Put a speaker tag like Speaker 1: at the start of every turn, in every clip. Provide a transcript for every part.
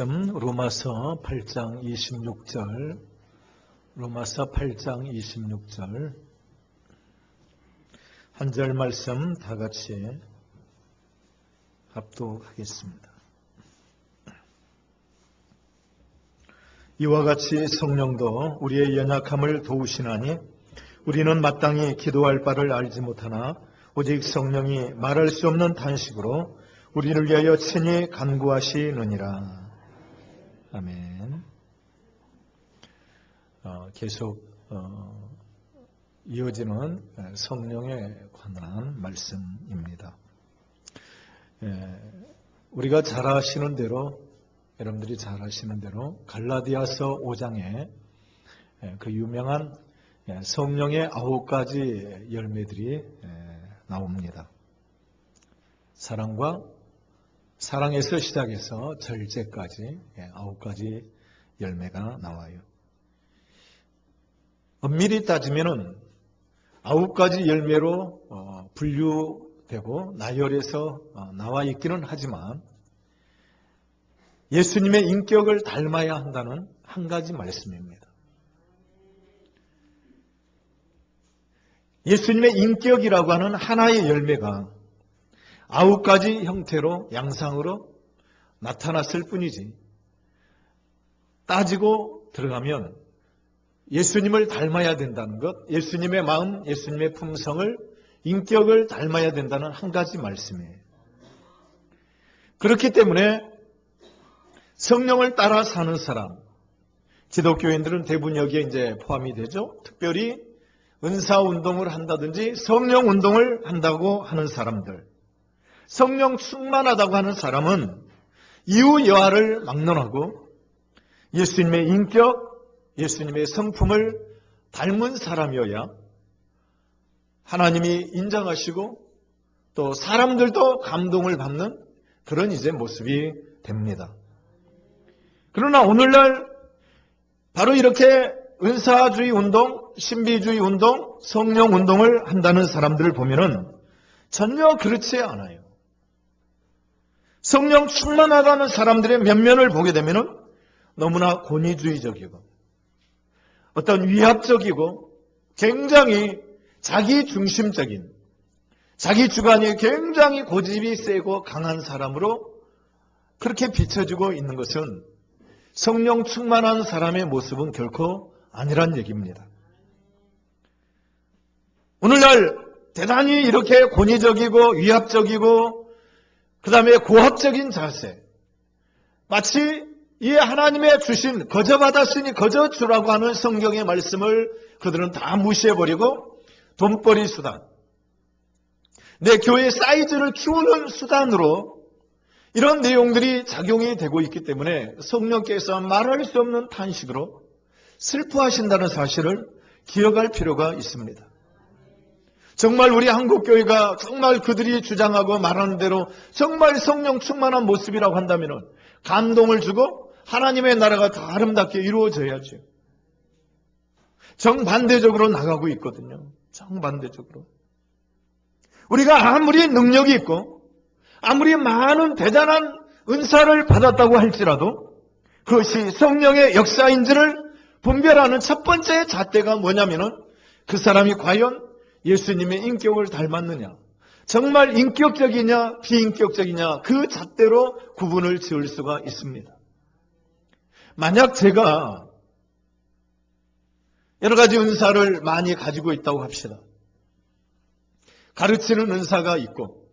Speaker 1: 로마서 8장 26절, 로마서 8장 26절 한 절 말씀 다 같이 합독하겠습니다. 이와 같이 성령도 우리의 연약함을 도우시나니 우리는 마땅히 기도할 바를 알지 못하나 오직 성령이 말할 수 없는 탄식으로 우리를 위하여 친히 간구하시느니라. 아멘. 계속 이어지는 성령에 관한 말씀입니다. 우리가 잘 아시는 대로, 여러분들이 잘 아시는 대로 갈라디아서 5장에 그 유명한 성령의 9가지 열매들이 나옵니다. 사랑에서 시작해서 절제까지 9가지 열매가 나와요. 엄밀히 따지면은 9가지 열매로 분류되고 나열해서 나와 있기는 하지만 예수님의 인격을 닮아야 한다는 한 가지 말씀입니다. 예수님의 인격이라고 하는 하나의 열매가 9가지 형태로 양상으로 나타났을 뿐이지, 따지고 들어가면 예수님을 닮아야 된다는 것, 예수님의 마음, 예수님의 품성을, 인격을 닮아야 된다는 한 가지 말씀이에요. 그렇기 때문에 성령을 따라 사는 사람, 기독교인들은 대부분 여기에 이제 포함이 되죠. 특별히 은사 운동을 한다든지 성령 운동을 한다고 하는 사람들, 성령 충만하다고 하는 사람은 이후 여하를 막론하고 예수님의 인격, 예수님의 성품을 닮은 사람이어야 하나님이 인정하시고 또 사람들도 감동을 받는 그런 이제 모습이 됩니다. 그러나 오늘날 바로 이렇게 은사주의 운동, 신비주의 운동, 성령 운동을 한다는 사람들을 보면은 전혀 그렇지 않아요. 성령 충만하다는 사람들의 면면을 보게 되면은 너무나 권위주의적이고 어떤 위압적이고 굉장히 자기 중심적인, 자기 주관이 굉장히 고집이 세고 강한 사람으로 그렇게 비춰지고 있는 것은 성령 충만한 사람의 모습은 결코 아니란 얘기입니다. 오늘날 대단히 이렇게 권위적이고 위압적이고 그 다음에 고압적인 자세, 마치 이 하나님의 주신 거저받았으니 거저주라고 하는 성경의 말씀을 그들은 다 무시해버리고 돈벌이 수단, 내 교회 사이즈를 키우는 수단으로 이런 내용들이 작용이 되고 있기 때문에 성령께서 말할 수 없는 탄식으로 슬퍼하신다는 사실을 기억할 필요가 있습니다. 정말 우리 한국교회가 정말 그들이 주장하고 말하는 대로 정말 성령 충만한 모습이라고 한다면 감동을 주고 하나님의 나라가 더 아름답게 이루어져야죠. 정반대적으로 나가고 있거든요. 정반대적으로. 우리가 아무리 능력이 있고 아무리 많은 대단한 은사를 받았다고 할지라도 그것이 성령의 역사인지를 분별하는 첫 번째 잣대가 뭐냐면은 그 사람이 과연 예수님의 인격을 닮았느냐, 정말 인격적이냐 비인격적이냐, 그 잣대로 구분을 지을 수가 있습니다. 만약 제가 여러 가지 은사를 많이 가지고 있다고 합시다. 가르치는 은사가 있고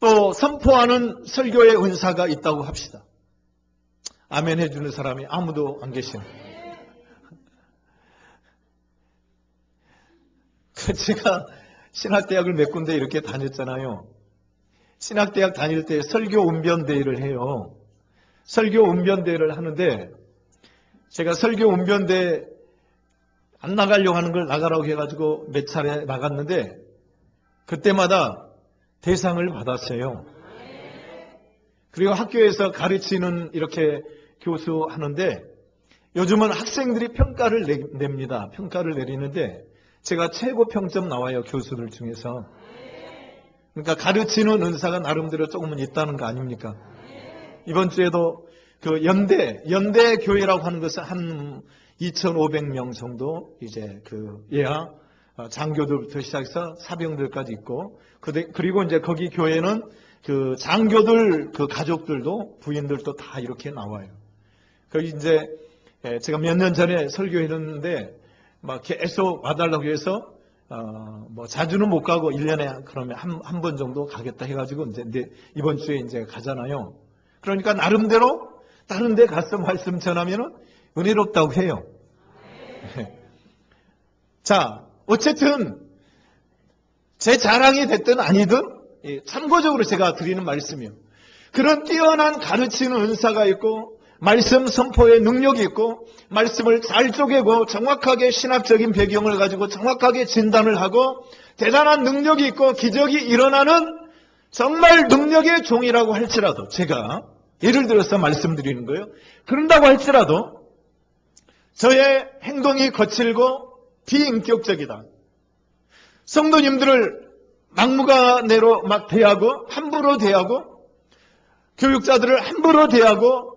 Speaker 1: 또 선포하는 설교의 은사가 있다고 합시다. 아멘 해주는 사람이 아무도 안 계시네요. 제가 신학대학을 몇 군데 이렇게 다녔잖아요. 신학대학 다닐 때 설교 운변대회를 해요. 설교 운변대회를 하는데 제가 설교 운변대회 안 나가려고 하는 걸 나가라고 해가지고 몇 차례 나갔는데 그때마다 대상을 받았어요. 그리고 학교에서 가르치는 이렇게 교수 하는데 요즘은 학생들이 평가를 냅니다. 평가를 내리는데 제가 최고 평점 나와요. 교수들 중에서. 그러니까 가르치는 은사가 나름대로 조금은 있다는 거 아닙니까? 이번 주에도 그 연대 교회라고 하는 것은 한 2,500명 정도 이제 그 예하 장교들부터 시작해서 사병들까지 있고, 그리고 이제 거기 교회는 그 장교들 그 가족들도 부인들도 다 이렇게 나와요. 거기 이제 제가 몇 년 전에 설교했는데 막 계속 와달라고 해서 뭐 자주는 못 가고 1년에 그러면 한 번 정도 가겠다 해가지고 이제 이번 주에 이제 가잖아요. 그러니까 나름대로 다른 데 가서 말씀 전하면은 은혜롭다고 해요. 자, 어쨌든 제 자랑이 됐든 아니든 참고적으로 제가 드리는 말씀이요. 그런 뛰어난 가르치는 은사가 있고 말씀 선포의 능력이 있고 말씀을 잘 쪼개고 정확하게 신학적인 배경을 가지고 정확하게 진단을 하고 대단한 능력이 있고 기적이 일어나는 정말 능력의 종이라고 할지라도, 제가 예를 들어서 말씀드리는 거예요. 그런다고 할지라도 저의 행동이 거칠고 비인격적이다. 성도님들을 막무가내로 막 대하고 함부로 대하고 교육자들을 함부로 대하고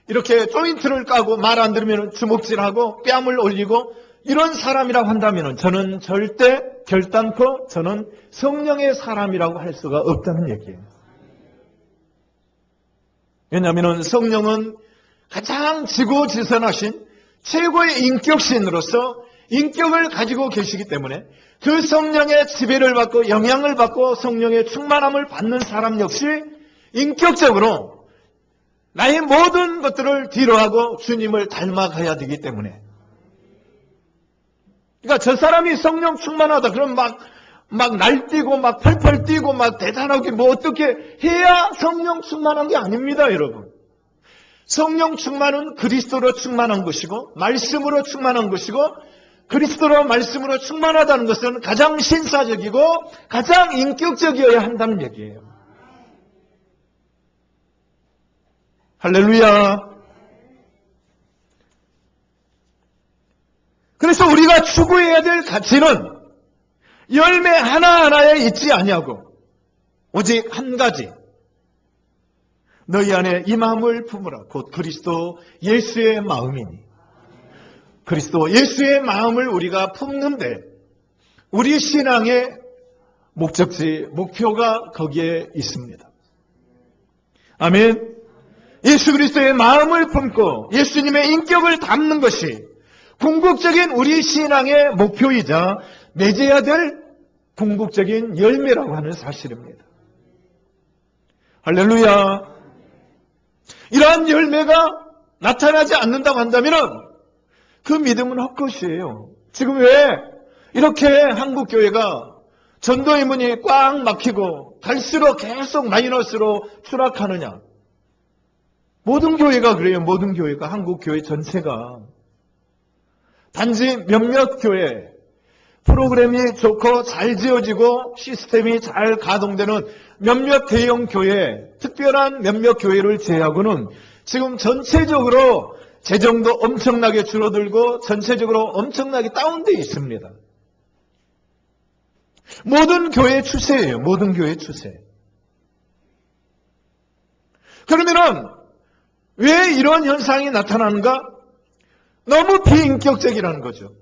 Speaker 1: 이렇게 조인트를 까고 말 안 들으면 주먹질하고 뺨을 올리고 이런 사람이라고 한다면 저는 절대 결단코 저는 성령의 사람이라고 할 수가 없다는 얘기예요. 왜냐하면 성령은 가장 지고지선하신 최고의 인격신으로서 인격을 가지고 계시기 때문에 그 성령의 지배를 받고 영향을 받고 성령의 충만함을 받는 사람 역시 인격적으로 나의 모든 것들을 뒤로하고 주님을 닮아가야 되기 때문에, 그러니까 저 사람이 성령 충만하다 그럼 막 날뛰고 막 펄펄 뛰고 막 대단하게 뭐 어떻게 해야 성령 충만한 게 아닙니다, 여러분. 성령 충만은 그리스도로 충만한 것이고 말씀으로 충만한 것이고, 그리스도로 말씀으로 충만하다는 것은 가장 신사적이고 가장 인격적이어야 한다는 얘기예요. 할렐루야. 그래서 우리가 추구해야 될 가치는 열매 하나하나에 있지 아니하고 오직 한 가지, 너희 안에 이 마음을 품으라. 곧 그리스도 예수의 마음이니. 그리스도 예수의 마음을 우리가 품는데 우리 신앙의 목적지, 목표가 거기에 있습니다. 아멘. 예수 그리스도의 마음을 품고 예수님의 인격을 담는 것이 궁극적인 우리 신앙의 목표이자 맺어야 될 궁극적인 열매라고 하는 사실입니다. 할렐루야. 이러한 열매가 나타나지 않는다고 한다면 그 믿음은 헛것이에요. 지금 왜 이렇게 한국교회가 전도의 문이 꽉 막히고 갈수록 계속 마이너스로 추락하느냐. 모든 교회가 그래요. 모든 교회가, 한국교회 전체가. 단지 몇몇 교회, 프로그램이 좋고 잘 지어지고 시스템이 잘 가동되는 몇몇 대형 교회, 특별한 몇몇 교회를 제외하고는 지금 전체적으로 재정도 엄청나게 줄어들고 전체적으로 엄청나게 다운되어 있습니다. 모든 교회의 추세예요. 모든 교회의 추세. 그러면은 왜 이런 현상이 나타나는가? 너무 비인격적이라는 거죠.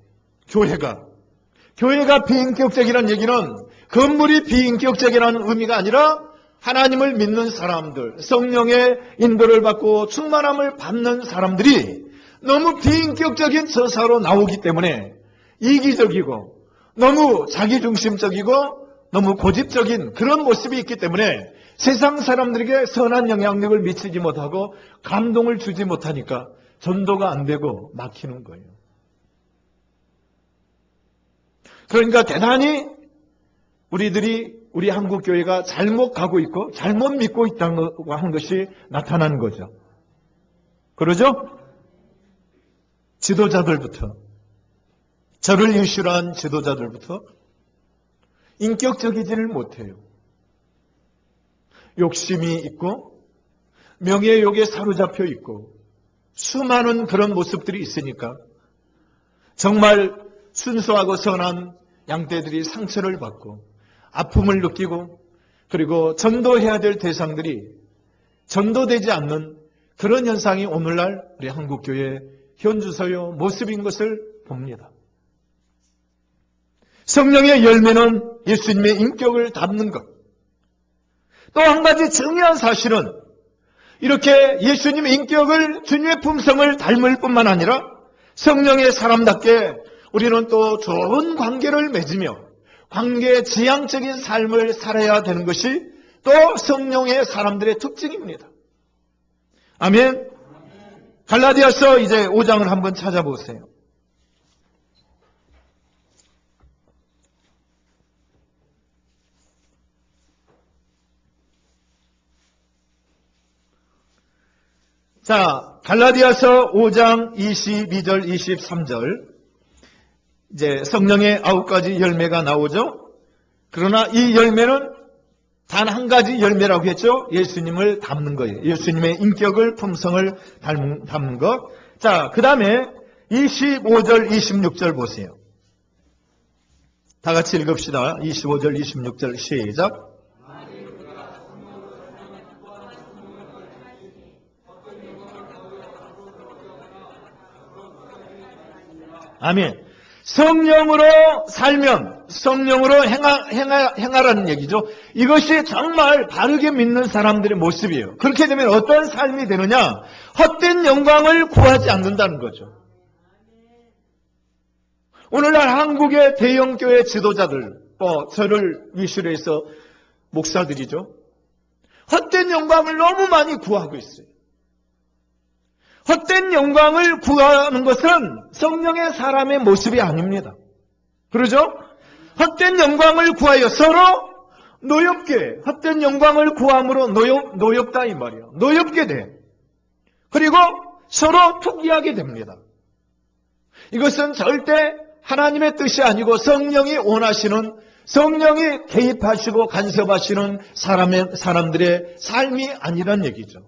Speaker 1: 교회가 비인격적이라는 얘기는 건물이 비인격적이라는 의미가 아니라 하나님을 믿는 사람들, 성령의 인도를 받고 충만함을 받는 사람들이 너무 비인격적인 저사로 나오기 때문에 이기적이고 너무 자기중심적이고 너무 고집적인 그런 모습이 있기 때문에 세상 사람들에게 선한 영향력을 미치지 못하고 감동을 주지 못하니까 전도가 안 되고 막히는 거예요. 그러니까 대단히 우리 한국교회가 잘못 가고 있고 잘못 믿고 있다고 하는 것이 나타나는 거죠. 그러죠? 지도자들부터, 저를 유실한 지도자들부터 인격적이지를 못해요. 욕심이 있고 명예욕에 사로잡혀 있고 수많은 그런 모습들이 있으니까 정말 순수하고 선한 양떼들이 상처를 받고 아픔을 느끼고 그리고 전도해야 될 대상들이 전도되지 않는 그런 현상이 오늘날 우리 한국교회의 현주소요 모습인 것을 봅니다. 성령의 열매는 예수님의 인격을 담는 것. 또 한 가지 중요한 사실은 이렇게 예수님의 인격을, 주님의 품성을 닮을 뿐만 아니라 성령의 사람답게 우리는 또 좋은 관계를 맺으며 관계 지향적인 삶을 살아야 되는 것이 또 성령의 사람들의 특징입니다. 아멘. 갈라디아서 이제 5장을 한번 찾아보세요. 자, 갈라디아서 5장 22절, 23절. 이제 성령의 9가지 열매가 나오죠. 그러나 이 열매는 단 한 가지 열매라고 했죠. 예수님을 닮는 거예요. 예수님의 인격을, 품성을 닮는 것. 자, 그 다음에 25절, 26절 보세요. 다 같이 읽읍시다. 25절, 26절 시작. 아멘. 성령으로 살면 성령으로 행하라는 얘기죠. 이것이 정말 바르게 믿는 사람들의 모습이에요. 그렇게 되면 어떤 삶이 되느냐? 헛된 영광을 구하지 않는다는 거죠. 오늘날 한국의 대형교회 지도자들, 저를 위시로 해서 목사들이죠. 헛된 영광을 너무 많이 구하고 있어요. 헛된 영광을 구하는 것은 성령의 사람의 모습이 아닙니다. 그러죠? 헛된 영광을 구하여 서로 노엽게, 헛된 영광을 구함으로 노엽다 이 말이에요. 노엽게 돼. 그리고 서로 투기하게 됩니다. 이것은 절대 하나님의 뜻이 아니고 성령이 원하시는, 성령이 개입하시고 간섭하시는 사람들의 삶이 아니란 얘기죠.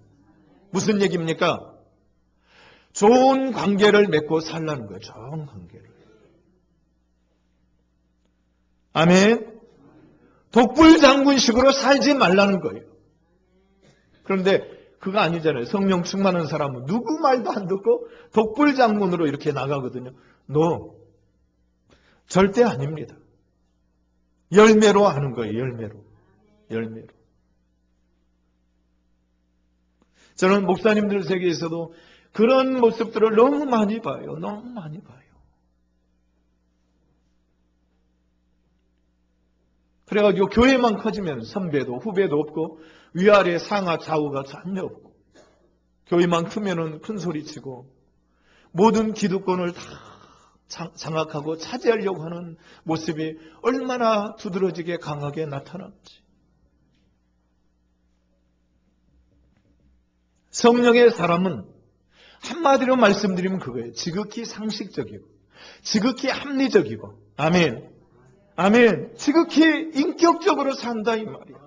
Speaker 1: 무슨 얘기입니까? 좋은 관계를 맺고 살라는 거예요. 좋은 관계를. 아멘. 독불장군식으로 살지 말라는 거예요. 그런데 그거 아니잖아요. 성령 충만한 사람은 누구 말도 안 듣고 독불장군으로 이렇게 나가거든요. 절대 아닙니다. 열매로 하는 거예요. 열매로. 저는 목사님들 세계에서도 그런 모습들을 너무 많이 봐요. 그래가지고 교회만 커지면 선배도 후배도 없고 위아래 상하 좌우가 전혀 없고 교회만 크면은 큰 소리치고 모든 기득권을 다 장악하고 차지하려고 하는 모습이 얼마나 두드러지게 강하게 나타났지. 성령의 사람은 한마디로 말씀드리면 그거예요. 지극히 상식적이고 지극히 합리적이고 아멘. 지극히 인격적으로 산다 이 말이에요.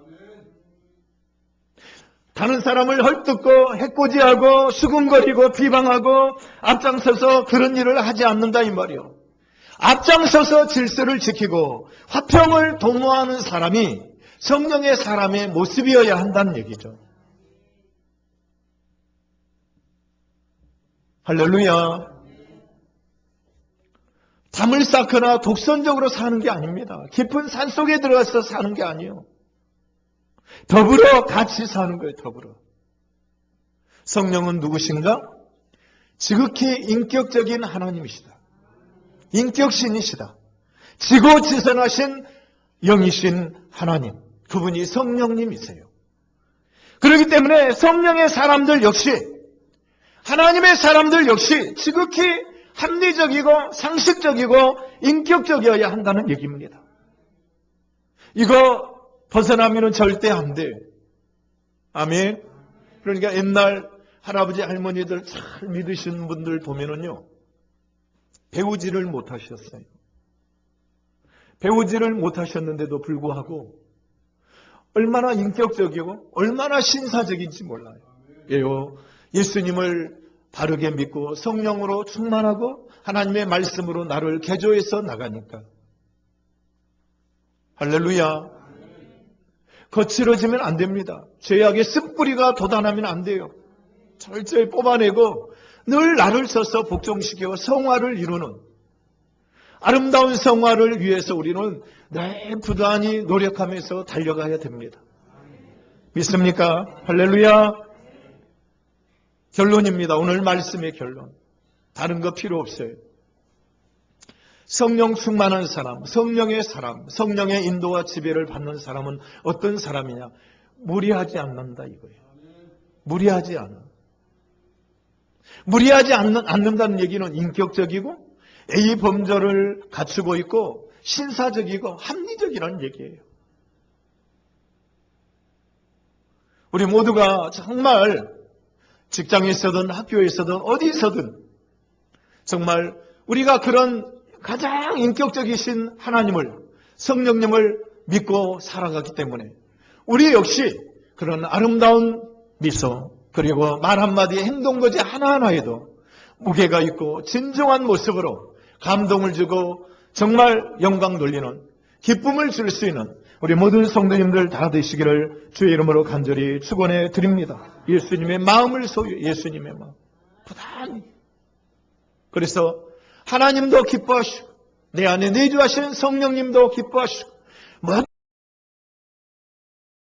Speaker 1: 다른 사람을 헐뜯고 해코지하고 수군거리고 비방하고 앞장서서 그런 일을 하지 않는다 이 말이에요. 앞장서서 질서를 지키고 화평을 도모하는 사람이 성령의 사람의 모습이어야 한다는 얘기죠. 할렐루야. 담을 쌓거나 독선적으로 사는 게 아닙니다. 깊은 산속에 들어가서 사는 게 아니에요. 더불어 같이 사는 거예요. 더불어. 성령은 누구신가? 지극히 인격적인 하나님이시다. 인격신이시다. 지고지선하신 영이신 하나님. 그분이 성령님이세요. 그렇기 때문에 성령의 사람들 역시 하나님의 사람들 역시 지극히 합리적이고 상식적이고 인격적이어야 한다는 얘기입니다. 이거 벗어나면 절대 안 돼. 아멘. 그러니까 옛날 할아버지 할머니들 잘 믿으신 분들 보면은요. 배우지를 못하셨어요. 배우지를 못하셨는데도 불구하고 얼마나 인격적이고 얼마나 신사적인지 몰라요. 예수님을 바르게 믿고 성령으로 충만하고 하나님의 말씀으로 나를 개조해서 나가니까. 할렐루야. 거칠어지면 안 됩니다. 죄악의 쓴뿌리가 돋아나면 안 돼요. 철저히 뽑아내고 늘 나를 써서 복종시켜 성화를 이루는 아름다운 성화를 위해서 우리는 늘 부단히 노력하면서 달려가야 됩니다. 믿습니까? 할렐루야. 결론입니다. 오늘 말씀의 결론. 다른 거 필요 없어요. 성령 충만한 사람, 성령의 사람, 성령의 인도와 지배를 받는 사람은 어떤 사람이냐? 무리하지 않는다 이거예요. 무리하지 않아. 무리하지 않는다는 얘기는 인격적이고 A 범절을 갖추고 있고 신사적이고 합리적이라는 얘기예요. 우리 모두가 정말 직장에 있어든 학교에 있어든 어디서든 정말 우리가 그런 가장 인격적이신 하나님을 성령님을 믿고 살아가기 때문에 우리 역시 그런 아름다운 미소 그리고 말 한마디 행동거지 하나하나에도 무게가 있고 진정한 모습으로 감동을 주고 정말 영광 돌리는 기쁨을 줄 수 있는 우리 모든 성도님들 다 되시기를 주의 이름으로 간절히 축원해 드립니다. 예수님의 마음을 소유, 예수님의 마음 부단히. 그래서 하나님도 기뻐하시고 내 안에 내주하신 성령님도 기뻐하시고